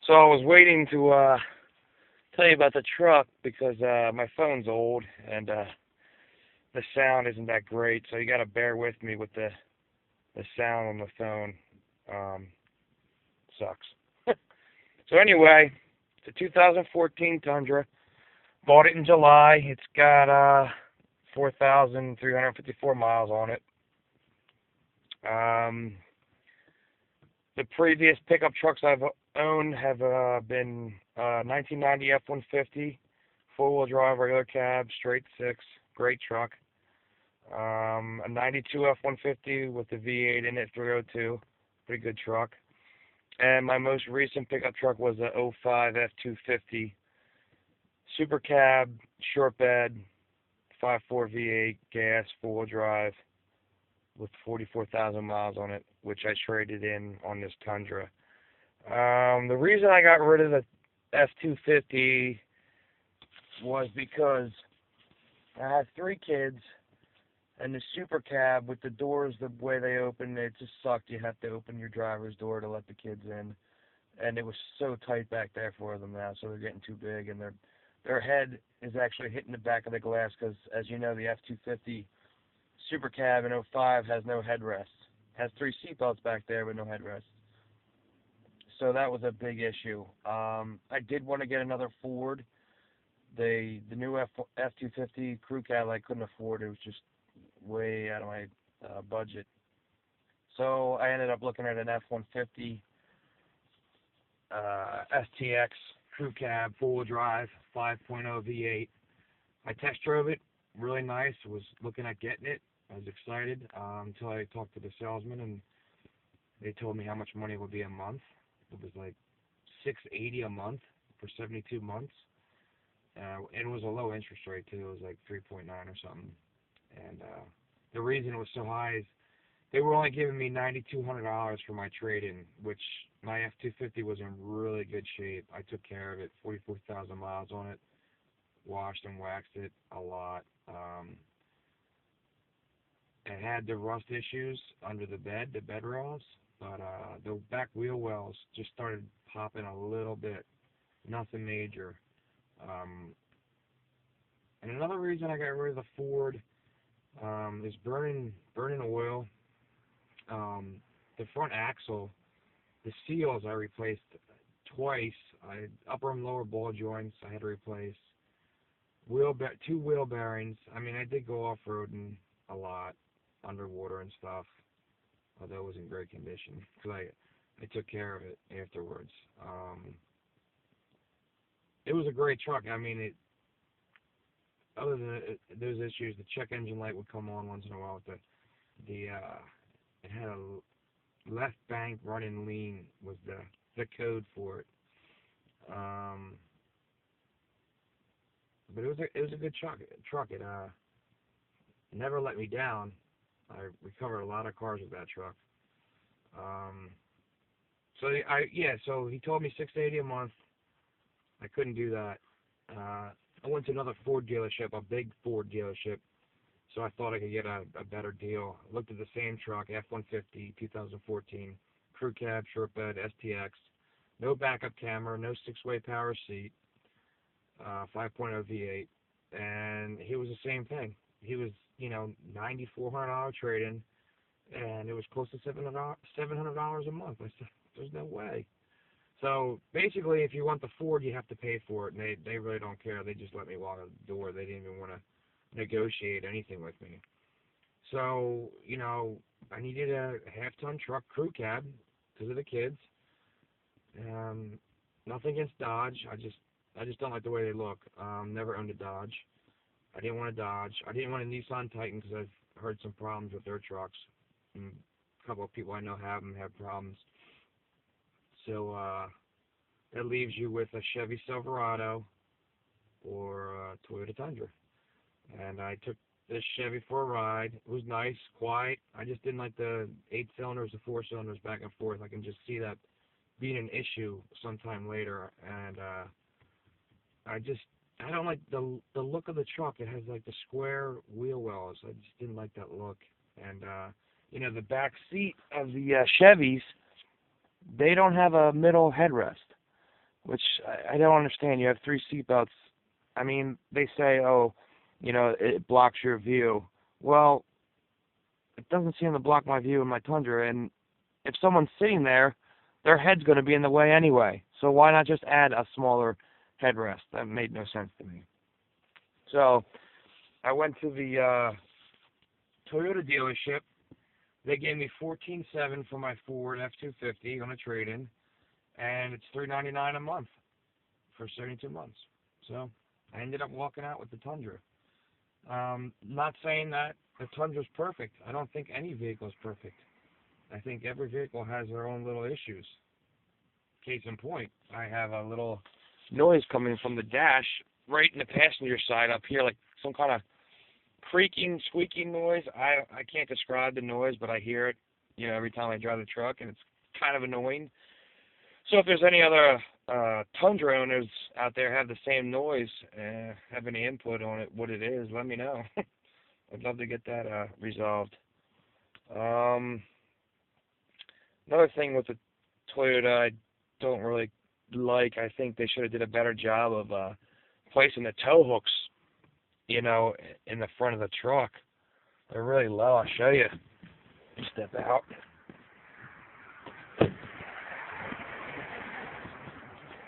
So I was waiting to tell you about the truck because my phone's old and the sound isn't that great. So you got to bear with me with the sound on the phone. Um, Sucks. So anyway, it's a 2014 Tundra. Bought it in July. It's got 4,354 miles on it. Um, the previous pickup trucks I've owned have been 1990 F-150, four-wheel drive, regular cab, straight six, great truck. A 92 F-150 with the V8 in it, 302, pretty good truck. And my most recent pickup truck was a '05 F-250, super cab, short bed, 5.4 V8, gas, four-wheel drive, with 44,000 miles on it, which I traded in on this Tundra. The reason I got rid of the F-250 was because I had three kids, and the super cab with the doors the way they open, it just sucked. You have to open your driver's door to let the kids in, and it was so tight back there for them now, so they're getting too big, and their head is actually hitting the back of the glass because, as you know, the F-250 super cab in '05 has no headrests. Has three seatbelts back there but no headrests. So that was a big issue. I did want to get another Ford. The new F-250 crew cab I couldn't afford. It was just way out of my budget. So I ended up looking at an F-150 STX crew cab, four-wheel drive, 5.0 V8. I test drove it, really nice. Was looking at getting it. I was excited until I talked to the salesman, and they told me how much money it would be a month. It was like $680 a month for 72 months. And it was a low interest rate too. It was like 3.9 or something. And the reason it was so high is they were only giving me $9,200 for my trade-in, which my F-250 was in really good shape. I took care of it, 44,000 miles on it, washed and waxed it a lot. It had the rust issues under the bed rails, but the back wheel wells just started popping a little bit, nothing major. And another reason I got rid of the Ford is burning oil. The front axle, the seals I replaced twice. Upper and lower ball joints I had to replace. Two wheel bearings. I mean, I did go off-roading a lot, underwater and stuff, although it was in great condition because I took care of it afterwards. It was a great truck. I mean, other than those issues, the check engine light would come on once in a while. With it had a left bank running lean was the code for it. But it was a good truck. It never let me down. I recovered a lot of cars with that truck. So he told me $680 a month. I couldn't do that. I went to another Ford dealership, a big Ford dealership, so I thought I could get a better deal. I looked at the same truck, F-150, 2014, crew cab, short bed, STX, no backup camera, no six-way power seat, 5.0 V8, and he was the same thing. He was, $9,400 trade-in, and it was close to $700 a month. I said, there's no way. So basically, if you want the Ford, you have to pay for it, and they really don't care. They just let me walk out the door. They didn't even want to negotiate anything with me. So, I needed a half-ton truck crew cab because of the kids. Nothing against Dodge. I just don't like the way they look. Never owned a Dodge. I didn't want a Dodge. I didn't want a Nissan Titan because I've heard some problems with their trucks. And a couple of people I know have problems. So that leaves you with a Chevy Silverado or a Toyota Tundra. And I took this Chevy for a ride. It was nice, quiet. I just didn't like the 8 cylinders, the 4 cylinders back and forth. I can just see that being an issue sometime later. And I don't like the look of the truck. It has like the square wheel wells. I just didn't like that look. And the back seat of the Chevys, they don't have a middle headrest. which I don't understand. You have 3 seatbelts. I mean, they say, oh, it blocks your view. Well, it doesn't seem to block my view in my Tundra, and if someone's sitting there, their head's going to be in the way anyway. So why not just add a smaller headrest? That made no sense to me. So I went to the Toyota dealership. They gave me $14,700 for my Ford F-250 on a trade-in, and it's $399 a month for 72 months. So I ended up walking out with the Tundra. Not saying that the Tundra's perfect. I don't think any vehicle is perfect. I think every vehicle has their own little issues. Case in point, I have a little noise coming from the dash right in the passenger side up here, like some kind of creaking, squeaking noise. I can't describe the noise, but I hear it, every time I drive the truck, and it's kind of annoying. So if there's any other Tundra owners out there have the same noise, have any input on it, what it is, let me know. I'd love to get that resolved. Another thing with the Toyota I don't really like, I think they should have did a better job of placing the tow hooks, in the front of the truck. They're really low. I'll show you. Step out.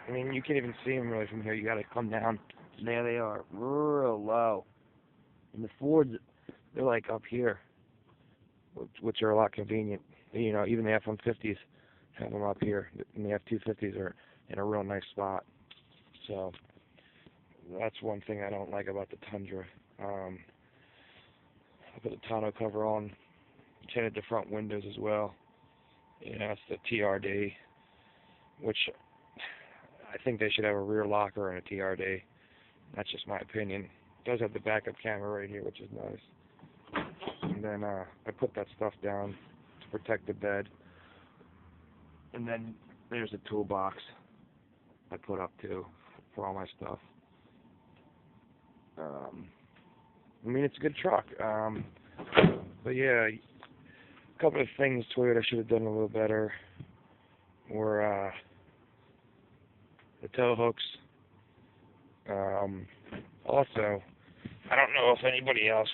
I mean, you can't even see them really from here. You got to come down. There they are, real low. And the Fords, they're like up here, which are a lot convenient. Even the F-150s have them up here, and the F-250s are in a real nice spot. So that's one thing I don't like about the Tundra. I put the tonneau cover on, tinted the front windows as well. It's the TRD, which I think they should have a rear locker and a TRD. That's just my opinion. It does have the backup camera right here, which is nice. And then I put that stuff down to protect the bed. And then there's a toolbox I put up too for all my stuff. I mean, it's a good truck. But yeah, a couple of things Toyota should have done a little better were the tow hooks. Also, I don't know if anybody else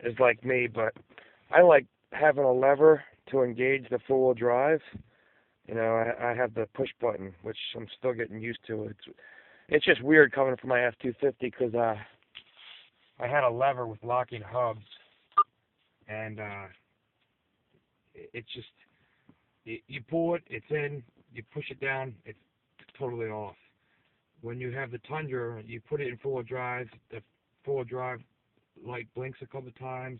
is like me, but I like having a lever to engage the four-wheel drive. I have the push button, which I'm still getting used to. It's just weird coming from my F-250 because I had a lever with locking hubs, and it's just, you pull it, it's in, you push it down, it's totally off. When you have the Tundra, you put it in four-wheel drive, the four-wheel drive light blinks a couple of times,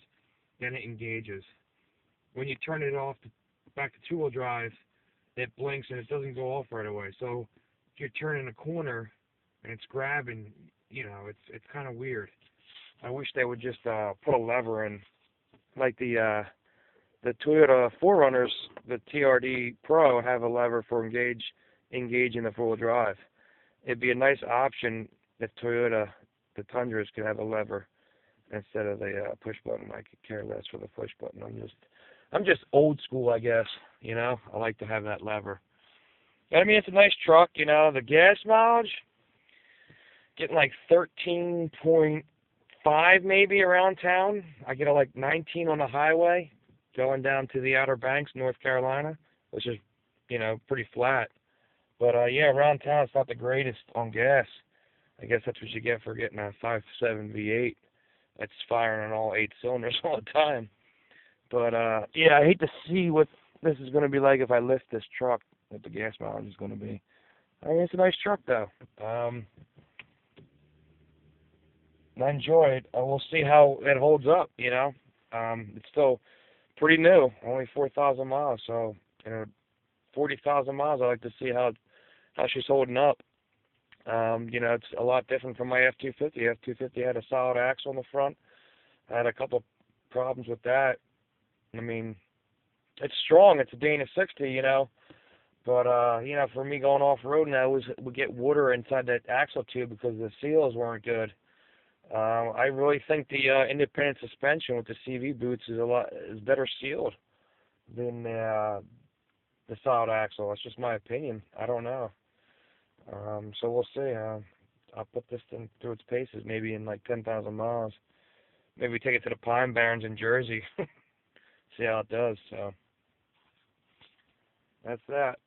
then it engages. When you turn it off back to two-wheel drive, it blinks and it doesn't go off right away. So if you're turning a corner and it's grabbing, it's kind of weird. I wish they would just put a lever in, like the Toyota 4Runners, the TRD Pro have a lever for engaging the four-wheel drive. It'd be a nice option if Toyota, the Tundras, could have a lever instead of the push button. I could care less for the push button. I'm just old school, I guess. I like to have that lever. But, I mean, it's a nice truck. The gas mileage, getting like 13.5 maybe around town. I get like 19 on the highway going down to the Outer Banks, North Carolina, which is, pretty flat. But, yeah, around town it's not the greatest on gas. I guess that's what you get for getting a 5.7 V8 that's firing on all 8 cylinders all the time. But, yeah, I hate to see what this is going to be like if I lift this truck, what the gas mileage is going to be. I mean, it's a nice truck, though. I enjoy it. We'll see how it holds up, It's still pretty new, only 4,000 miles. So, 40,000 miles, I like to see how she's holding up. It's a lot different from my F-250. F-250 had a solid axle in the front. I had a couple problems with that. I mean, it's strong. It's a Dana 60, But, for me going off-road now, would get water inside that axle tube because the seals weren't good. I really think the independent suspension with the CV boots is better sealed than the solid axle. That's just my opinion. I don't know. So we'll see. I'll put this thing through its paces, maybe in like 10,000 miles. Maybe take it to the Pine Barrens in Jersey. See how it does. So that's that.